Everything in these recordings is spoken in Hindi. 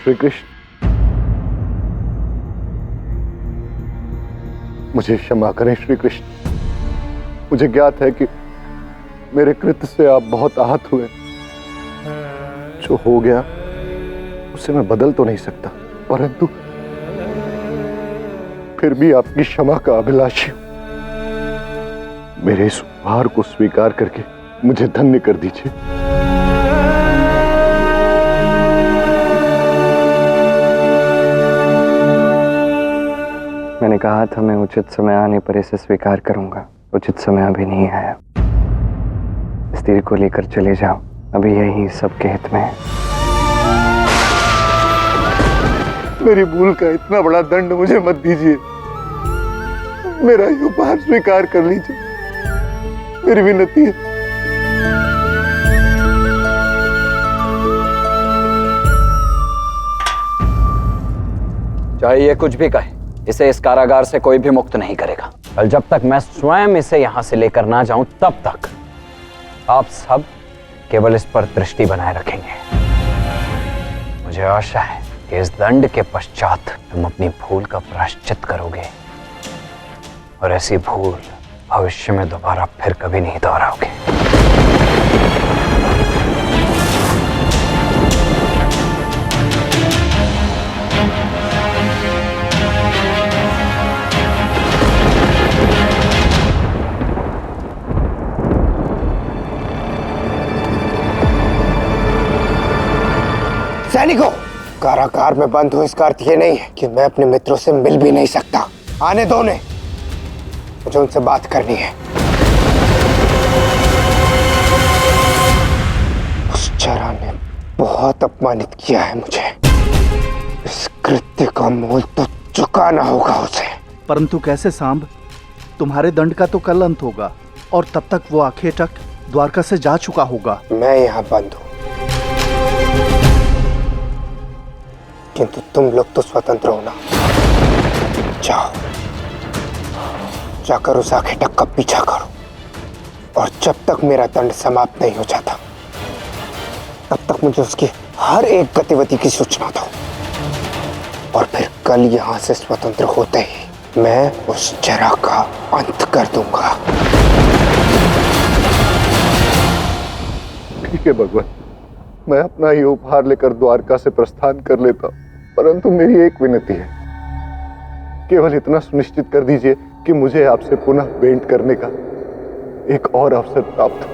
श्री कृष्ण, मुझे क्षमा करें श्री कृष्ण। मुझे ज्ञात है कि मेरे कृत्य से आप बहुत आहत हुए। जो हो गया उसे मैं बदल तो नहीं सकता, परंतु फिर भी आपकी क्षमा का अभिलाषी हूं। मेरे इस उपहार को स्वीकार करके मुझे धन्य कर दीजिए। मैंने कहा था मैं उचित समय आने पर इसे स्वीकार करूंगा। उचित समय अभी नहीं आया। इस तीर को लेकर चले जाओ, अभी यही सबके हित में है। मेरी भूल का इतना बड़ा दंड मुझे मत दीजिए। मेरा ये उपहार स्वीकार कर लीजिए, मेरी विनती है। चाहे ये कुछ भी कहे, इसे इस कारागार से कोई भी मुक्त नहीं करेगा। कल जब तक मैं स्वयं इसे यहां से लेकर ना जाऊं, तब तक आप सब केवल इस पर दृष्टि बनाए रखेंगे। मुझे आशा है कि इस दंड के पश्चात तुम अपनी भूल का प्रायश्चित करोगे और ऐसी भूल भविष्य में दोबारा फिर कभी नहीं दोहराओगे। सैनिकों, कारागार में बंद हो इसका अर्थ ये नहीं है कि मैं अपने मित्रों से मिल भी नहीं सकता। आने दो उन्हें, मुझे उनसे बात करनी है। उस चरा ने बहुत अपमानित किया है मुझे। इस कृत्य का मूल तो चुकाना होगा उसे। परंतु कैसे सांब? तुम्हारे दंड का तो कल अंत होगा और तब तक वो आखेटक द्वारका से जा चुका होगा। मैं यहाँ बंद हूँ, किंतु तुम लोग तो स्वतंत्र हो ना। जाओ, जाकर उस आखेटक का पीछा करो और जब तक मेरा दंड समाप्त नहीं हो जाता तब तक मुझे उसकी हर एक गतिविधि की सूचना दो। और फिर कल यहां से स्वतंत्र होते ही मैं उस चरा का अंत कर दूंगा। ठीक है भगवान, मैं अपना ये उपहार लेकर द्वारका से प्रस्थान कर लेता, परंतु मेरी एक विनती है। केवल इतना सुनिश्चित कर दीजिए कि मुझे आपसे पुनः भेंट करने का एक और अवसर प्राप्त हो।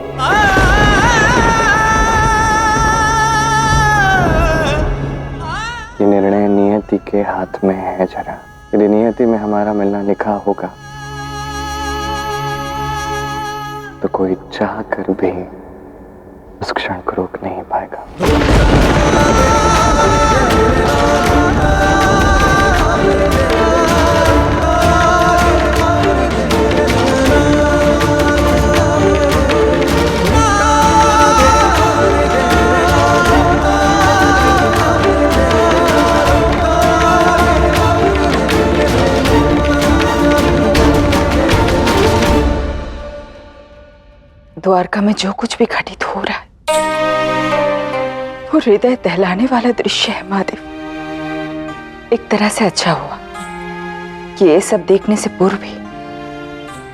ये निर्णय नियति के हाथ में है जरा। यदि नियति में हमारा मिलना लिखा होगा तो कोई चाह कर भी उस क्षण को रोक नहीं पाएगा। द्वारका में जो कुछ भी घटित हो रहा है वो हृदय दहलाने वाला दृश्य है महादेव। एक तरह से अच्छा हुआ कि ये सब देखने से पूर्व ही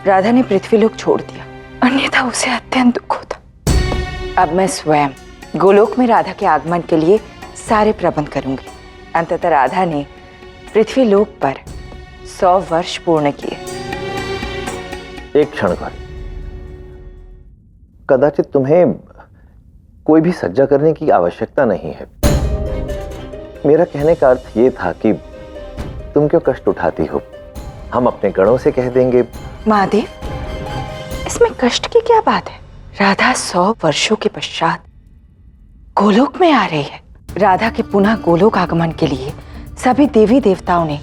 राधा ने पृथ्वीलोक छोड़ दिया, अन्यथा उसे अत्यंत दुख होता। अब मैं स्वयं गोलोक में राधा के आगमन के लिए सारे प्रबंध करूंगी। अंततः राधा ने पृथ्वीलोक पर 100 वर्ष पूर्ण किए। एक क्षण पर कदाचित तुम्हें कोई भी सज्जा करने की आवश्यकता नहीं है। मेरा कहने का अर्थ यह था कि तुम क्यों कष्ट उठाती हो, हम अपने गणों से कह देंगे। महादेव, इसमें कष्ट की क्या बात है? राधा 100 वर्षों के पश्चात गोलोक में आ रही है। राधा के पुनः गोलोक आगमन के लिए सभी देवी देवताओं ने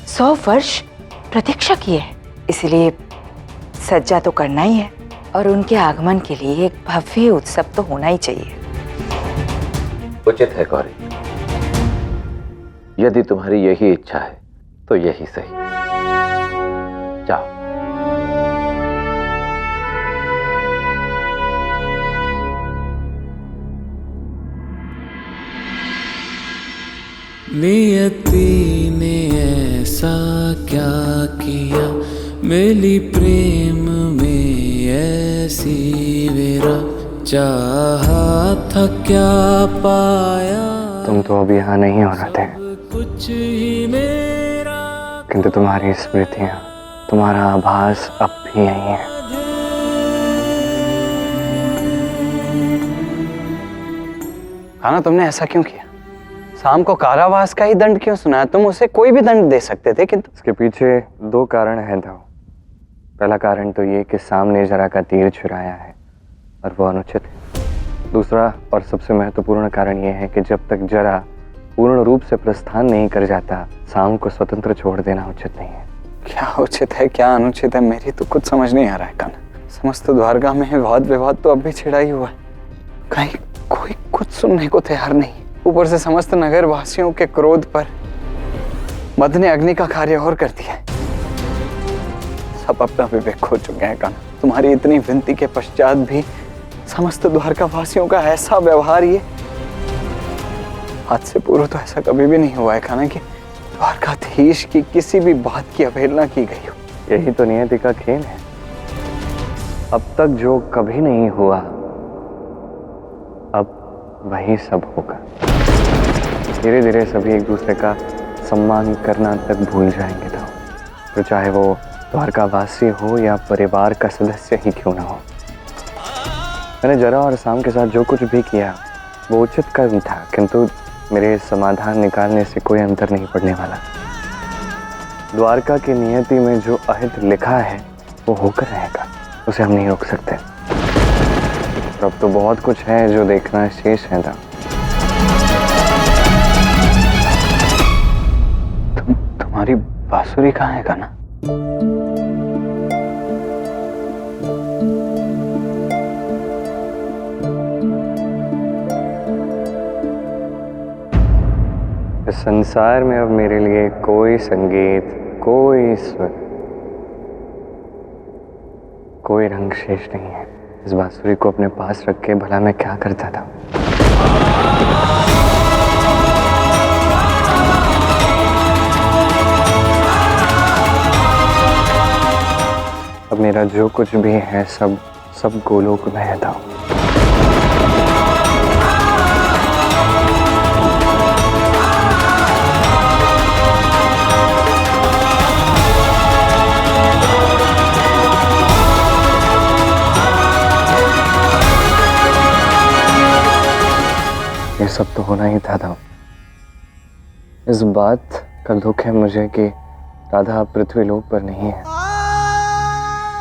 100 वर्ष प्रतीक्षा की है, इसलिए सज्जा तो करना ही है और उनके आगमन के लिए एक भव्य उत्सव तो होना ही चाहिए। उचित है गौरी, यदि तुम्हारी यही इच्छा है तो यही सही। जाओ। नियति ने ऐसा क्या किया, मिली प्रेम में ऐसी वेरा, चाहा था क्या पाया। तुम तो अब यहाँ नहीं हो रहे थे, कुछ ही मेरा किंतु तुम्हारी स्मृतियाँ, तुम्हारा आभास अब भी यही है। खाना, तुमने ऐसा क्यों किया? शाम को कारावास का ही दंड क्यों सुनाया? तुम उसे कोई भी दंड दे सकते थे, किंतु इसके पीछे दो कारण हैं दाऊ। पहला कारण तो ये कि सामने जरा का तीर छुराया है और वो अनुचित है। दूसरा और सबसे महत्वपूर्ण कारण ये है कि जब तक जरा पूर्ण रूप से प्रस्थान नहीं कर जाता, शाम को स्वतंत्र छोड़ देना उचित नहीं है। क्या उचित है क्या अनुचित है, मेरी तो कुछ समझ नहीं आ रहा है कान्हा। समस्त द्वारका में वाद विवाद तो अब भी छिड़ा ही हुआ है, कहीं कोई कुछ सुनने को तैयार नहीं। ऊपर से समस्त नगर वासियों के क्रोध पर मद ने अग्नि का कार्य और कर दिया है। सब अपना विवेक खो चुके हैं कान्हा। तुम्हारी इतनी विनती के पश्चात भी समस्त द्वारका वासियों का ऐसा व्यवहार, ये आज से पूर्व तो ऐसा कभी भी नहीं हुआ है कान्हा कि द्वारकाधीश की किसी भी बात की अवहेलना की गई हो। यही तो नियति का खेल है। अब तक जो कभी नहीं हुआ, अब वही सब होगा। धीरे धीरे सभी एक दूसरे का सम्मान करना तक भूल जाएंगे तो चाहे वो द्वारकावासी हो या परिवार का सदस्य ही क्यों ना हो। मैंने जरा और शाम के साथ जो कुछ भी किया वो उचित कर्म था, किंतु मेरे समाधान निकालने से कोई अंतर नहीं पड़ने वाला। द्वारका की नियति में जो अहित लिखा है वो होकर रहेगा, उसे हम नहीं रोक सकते। अब तो बहुत कुछ है जो देखना शेष है था। तुम्हारी बांसुरी कहाँ है कान्हा? इस संसार में अब मेरे लिए कोई संगीत, कोई स्वर, कोई रंग शेष नहीं है। इस बांसुरी को अपने पास रख के भला मैं क्या करता था। अब मेरा जो कुछ भी है सब गोलोक में है दाऊ। ये सब तो होना ही था दाऊ। इस बात का दुख है मुझे कि राधा पृथ्वी लोक पर नहीं है,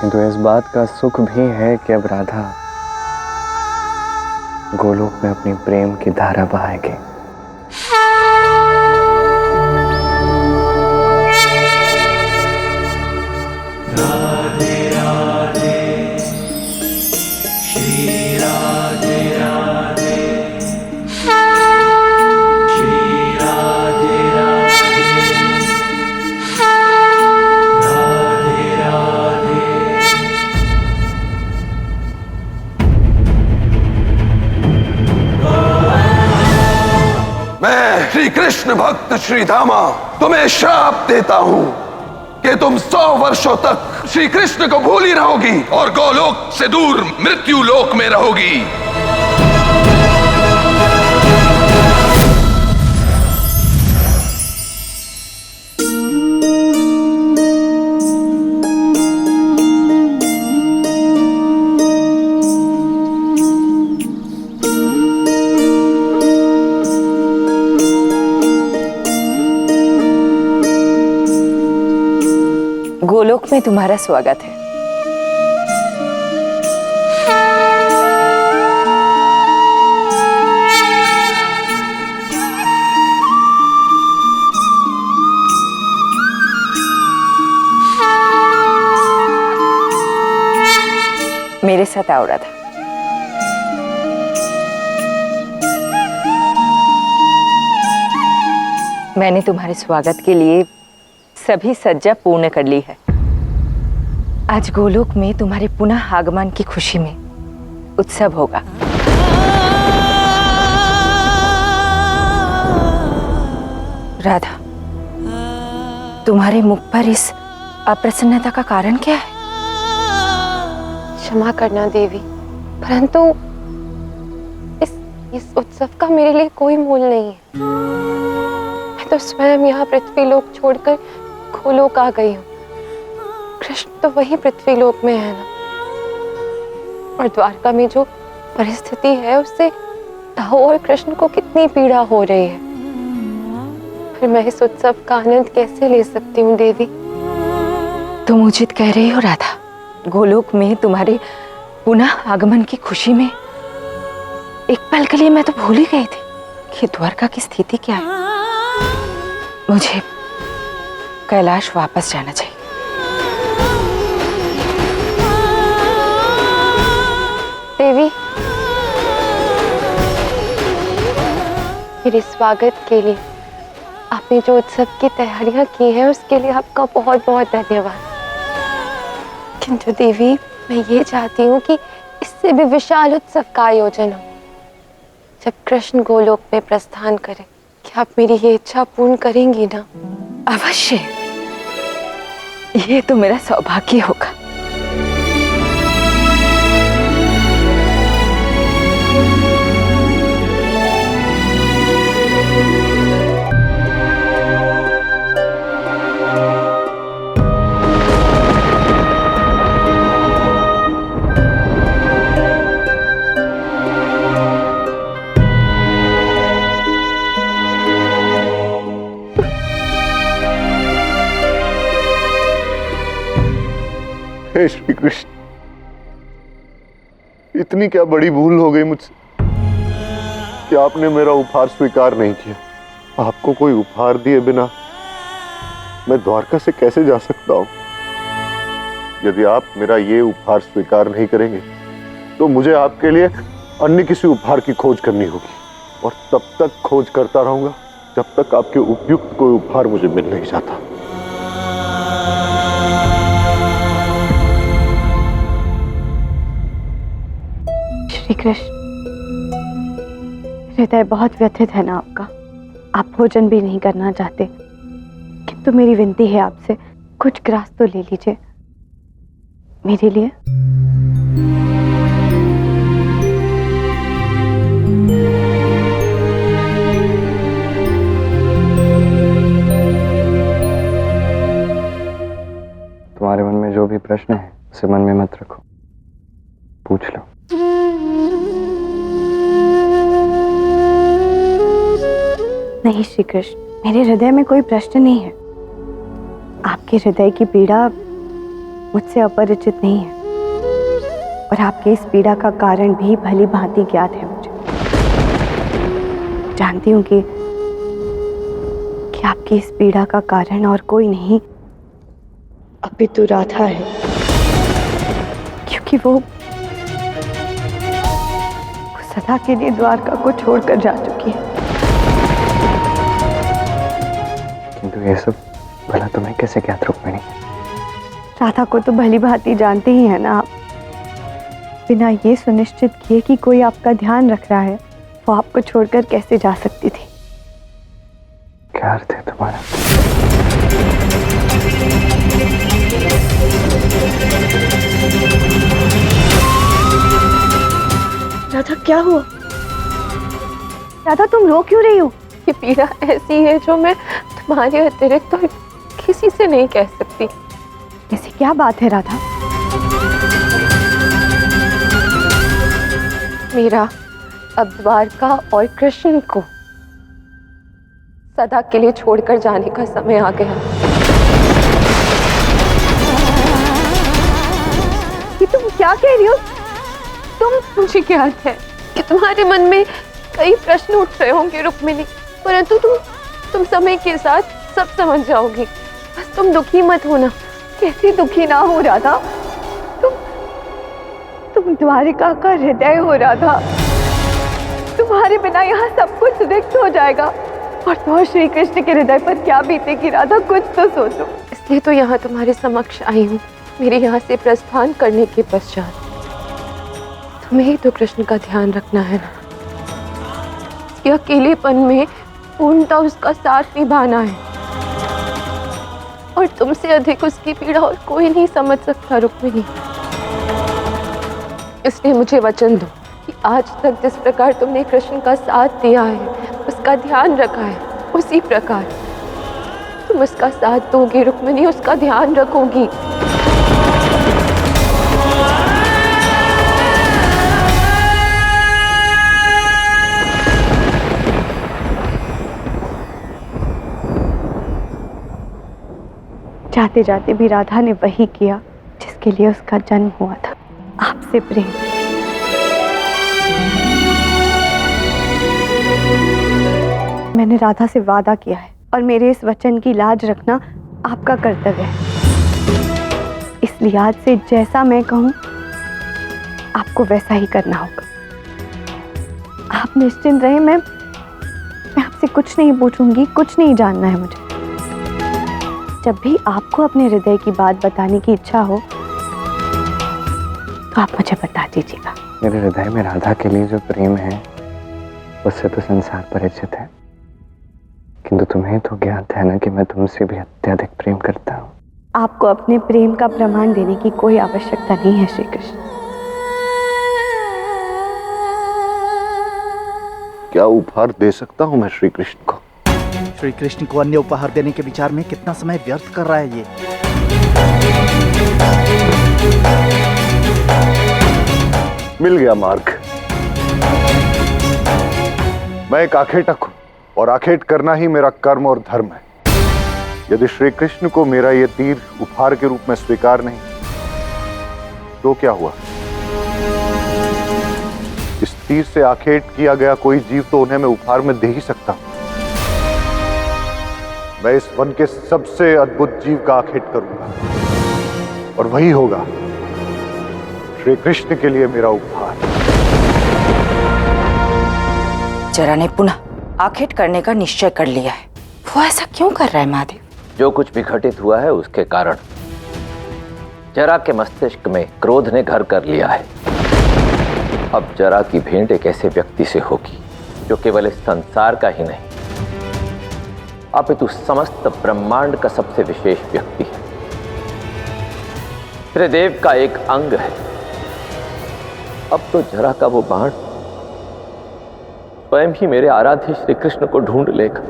किंतु इस बात का सुख भी है कि अब राधा गोलोक में अपनी प्रेम की धारा बहाएगी। श्री कृष्ण भक्त श्री धामा तुम्हें श्राप देता हूं कि तुम 100 वर्षों तक श्री कृष्ण को भूली रहोगी और गोलोक से दूर मृत्यु लोक में रहोगी। गोलोक में तुम्हारा स्वागत है। मेरे साथ आओ राधा। मैंने तुम्हारे स्वागत के लिए सभी सज्जा पूर्ण कर ली है। आज गोलोक में तुम्हारे पुनः आगमन की खुशी में उत्सव होगा। राधा, तुम्हारे मुख पर इस अप्रसन्नता का कारण क्या है? क्षमा करना देवी, परंतु इस उत्सव का मेरे लिए कोई मूल नहीं है। मैं तो स्वयं यहाँ पृथ्वीलोक छोड़कर गोलोक आ गई हूँ। कृष्ण तो वही पृथ्वीलोक में है ना, और द्वारका में जो परिस्थिति है उससे दाऊ और कृष्ण को कितनी पीड़ा हो रही है। फिर मैं इस उत्सव का आनंद कैसे ले सकती हूँ देवी? तुम उचित कह रही हो राधा। गोलोक में तुम्हारे पुनः आगमन की खुशी में एक पल के लिए मैं तो भूल ही गई थी कि द्वारका की स्थिति क्या है। मुझे कैलाश वापस जाना चाहिए। देवी, मेरे स्वागत के लिए आपने जो उत्सव की तैयारियां की हैं उसके लिए आपका बहुत बहुत धन्यवाद। किंतु देवी, मैं ये चाहती हूँ कि इससे भी विशाल उत्सव का आयोजन हो। जब कृष्ण गोलोक में प्रस्थान करें, क्या आप मेरी ये इच्छा पूर्ण करेंगी ना? अवश्य, ये तो मेरा सौभाग्य होगा। हे श्री कृष्ण, इतनी क्या बड़ी भूल हो गई मुझसे कि आपने मेरा उपहार स्वीकार नहीं किया। आपको कोई उपहार दिए बिना मैं द्वारका से कैसे जा सकता हूं? यदि आप मेरा ये उपहार स्वीकार नहीं करेंगे तो मुझे आपके लिए अन्य किसी उपहार की खोज करनी होगी, और तब तक खोज करता रहूंगा जब तक आपके उपयुक्त कोई उपहार मुझे मिल नहीं जाता। श्री कृष्ण, हृदय बहुत व्यथित है ना आपका। आप भोजन भी नहीं करना चाहते, किंतु मेरी विनती है आपसे, कुछ ग्रास तो ले लीजिए मेरे लिए। तुम्हारे मन में जो भी प्रश्न है उसे मन में मत रखो, पूछ लो। नहीं श्री कृष्ण, मेरे हृदय में कोई प्रश्न नहीं है। आपके हृदय की पीड़ा मुझसे अपरिचित नहीं है, और आपकी इस पीड़ा का कारण भी भली भांति ज्ञात है मुझे। जानती हूँ कि आपकी इस पीड़ा का कारण और कोई नहीं अपितु राधा है, क्योंकि वो सदा के लिए द्वारका को छोड़कर जा चुकी है। किंतु ये सब भला तुम्हें कैसे ज्ञात, रुक्मिणी? राधा को तो भली भांति जानते ही है ना आप। बिना ये सुनिश्चित किए कि कोई आपका ध्यान रख रहा है, वो आपको छोड़कर कैसे जा सकती थी? क्या अर्थ है तुम्हारा? राधा, क्या हुआ? राधा, तुम रो क्यों रही हो? ये पीड़ा ऐसी है जो मैं तुम्हारे अतिरिक्त तो किसी से नहीं कह सकती। ऐसी क्या बात है राधा? मेरा अब द्वारका और कृष्ण को सदा के लिए छोड़कर जाने का समय आ गया। ये तुम क्या कह रही हो? मुझे क्या अर्थ है कि तुम्हारे मन में कई प्रश्न उठ रहे होंगे रुक्मिणी, परंतु तुम समय के साथ सब समझ जाओगी। बस तुम दुखी मत होना। कैसे दुखी ना हो राधा? तुम द्वारिका का हृदय हो राधा। तुम्हारे बिना यहाँ सब कुछ रिक्त हो जाएगा, और तो श्री कृष्ण के हृदय पर क्या बीतेगी राधा, कुछ तो सोचो। इसलिए तो यहाँ तुम्हारे समक्ष आई हूँ। मेरे यहाँ से प्रस्थान करने के पश्चात तुम्हें ही तो कृष्ण का ध्यान रखना है ना। ये अकेलेपन में पूर्णतः उसका साथ निभाना है, और तुमसे अधिक उसकी पीड़ा और कोई नहीं समझ सकता रुक्मिणी। इसलिए मुझे वचन दो कि आज तक जिस प्रकार तुमने कृष्ण का साथ दिया है, उसका ध्यान रखा है, उसी प्रकार तुम उसका साथ दोगी रुक्मिणी, उसका ध्यान रखोगी। जाते जाते भी राधा ने वही किया जिसके लिए उसका जन्म हुआ था, आपसे प्रेम। मैंने राधा से वादा किया है और मेरे इस वचन की लाज रखना आपका कर्तव्य है। इसलिए आज से जैसा मैं कहूं आपको वैसा ही करना होगा। आप निश्चिंत रहें, मैं आपसे कुछ नहीं पूछूंगी, कुछ नहीं जानना है मुझे। जब भी आपको अपने हृदय की बात बताने की इच्छा हो तो आप मुझे बता दीजिएगा। मेरे हृदय में राधा के लिए जो प्रेम है उससे तो संसार परिचित है, किंतु तुम्हें तो ज्ञात है ना कि मैं तुमसे भी अत्यधिक प्रेम करता हूँ। आपको अपने प्रेम का प्रमाण देने की कोई आवश्यकता नहीं है श्री कृष्ण। क्या उपहार दे सकता हूँ मैं श्री कृष्ण को? श्री कृष्ण को अन्य उपहार देने के विचार में कितना समय व्यर्थ कर रहा है ये। मिल गया मार्ग। मैं एक आखेटक हूं और आखेट करना ही मेरा कर्म और धर्म है। यदि श्री कृष्ण को मेरा ये तीर उपहार के रूप में स्वीकार नहीं तो क्या हुआ? इस तीर से आखेट किया गया कोई जीव तो उन्हें मैं उपहार में दे ही सकता हूं। मैं इस वन के सबसे अद्भुत जीव का आखेट करूंगा और वही होगा श्री कृष्ण के लिए मेरा उपहार। जरा ने पुनः आखेट करने का निश्चय कर लिया है। वो ऐसा क्यों कर रहा है महादेव? जो कुछ भी घटित हुआ है उसके कारण जरा के मस्तिष्क में क्रोध ने घर कर लिया है। अब जरा की भेंट एक ऐसे व्यक्ति से होगी जो केवल इस संसार का ही नहीं अपितु समस्त ब्रह्मांड का सबसे विशेष व्यक्ति है। त्रिदेव का एक अंग है। अब तो जरा का वो बाण स्वयं ही मेरे आराध्य श्री कृष्ण को ढूंढ लेगा।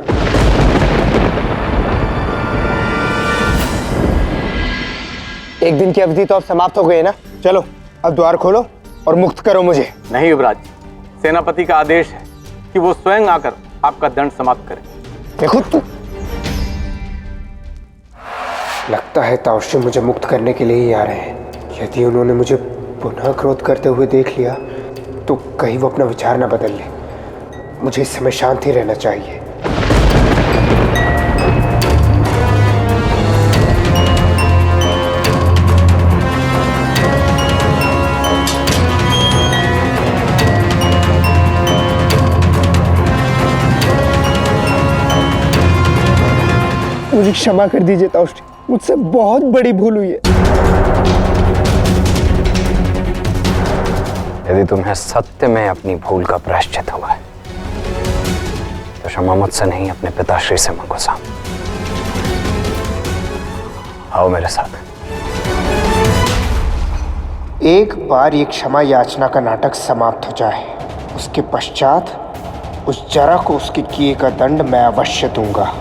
एक दिन की अवधि तो अब समाप्त हो गई है ना। चलो अब द्वार खोलो और मुक्त करो मुझे। नहीं युवराज, सेनापति का आदेश है कि वो स्वयं आकर आपका दंड समाप्त करे। देखो तू, लगता है ताउशी मुझे मुक्त करने के लिए ही आ रहे हैं। यदि उन्होंने मुझे पुनः क्रोध करते हुए देख लिया तो कहीं वो अपना विचार न बदल ले। मुझे इस समय शांति रहना चाहिए। मुझे क्षमा कर दीजिए ताउशी, मुझसे बहुत बड़ी भूल हुई है। यदि तुम्हें सत्य में अपनी भूल का प्रायश्चित हुआ है तो क्षमा मुझसे नहीं अपने पिताश्री से मांगो साहब। आओ मेरे साथ। एक बार ये क्षमा याचना का नाटक समाप्त हो जाए, उसके पश्चात उस जरा को उसके किए का दंड मैं अवश्य दूंगा।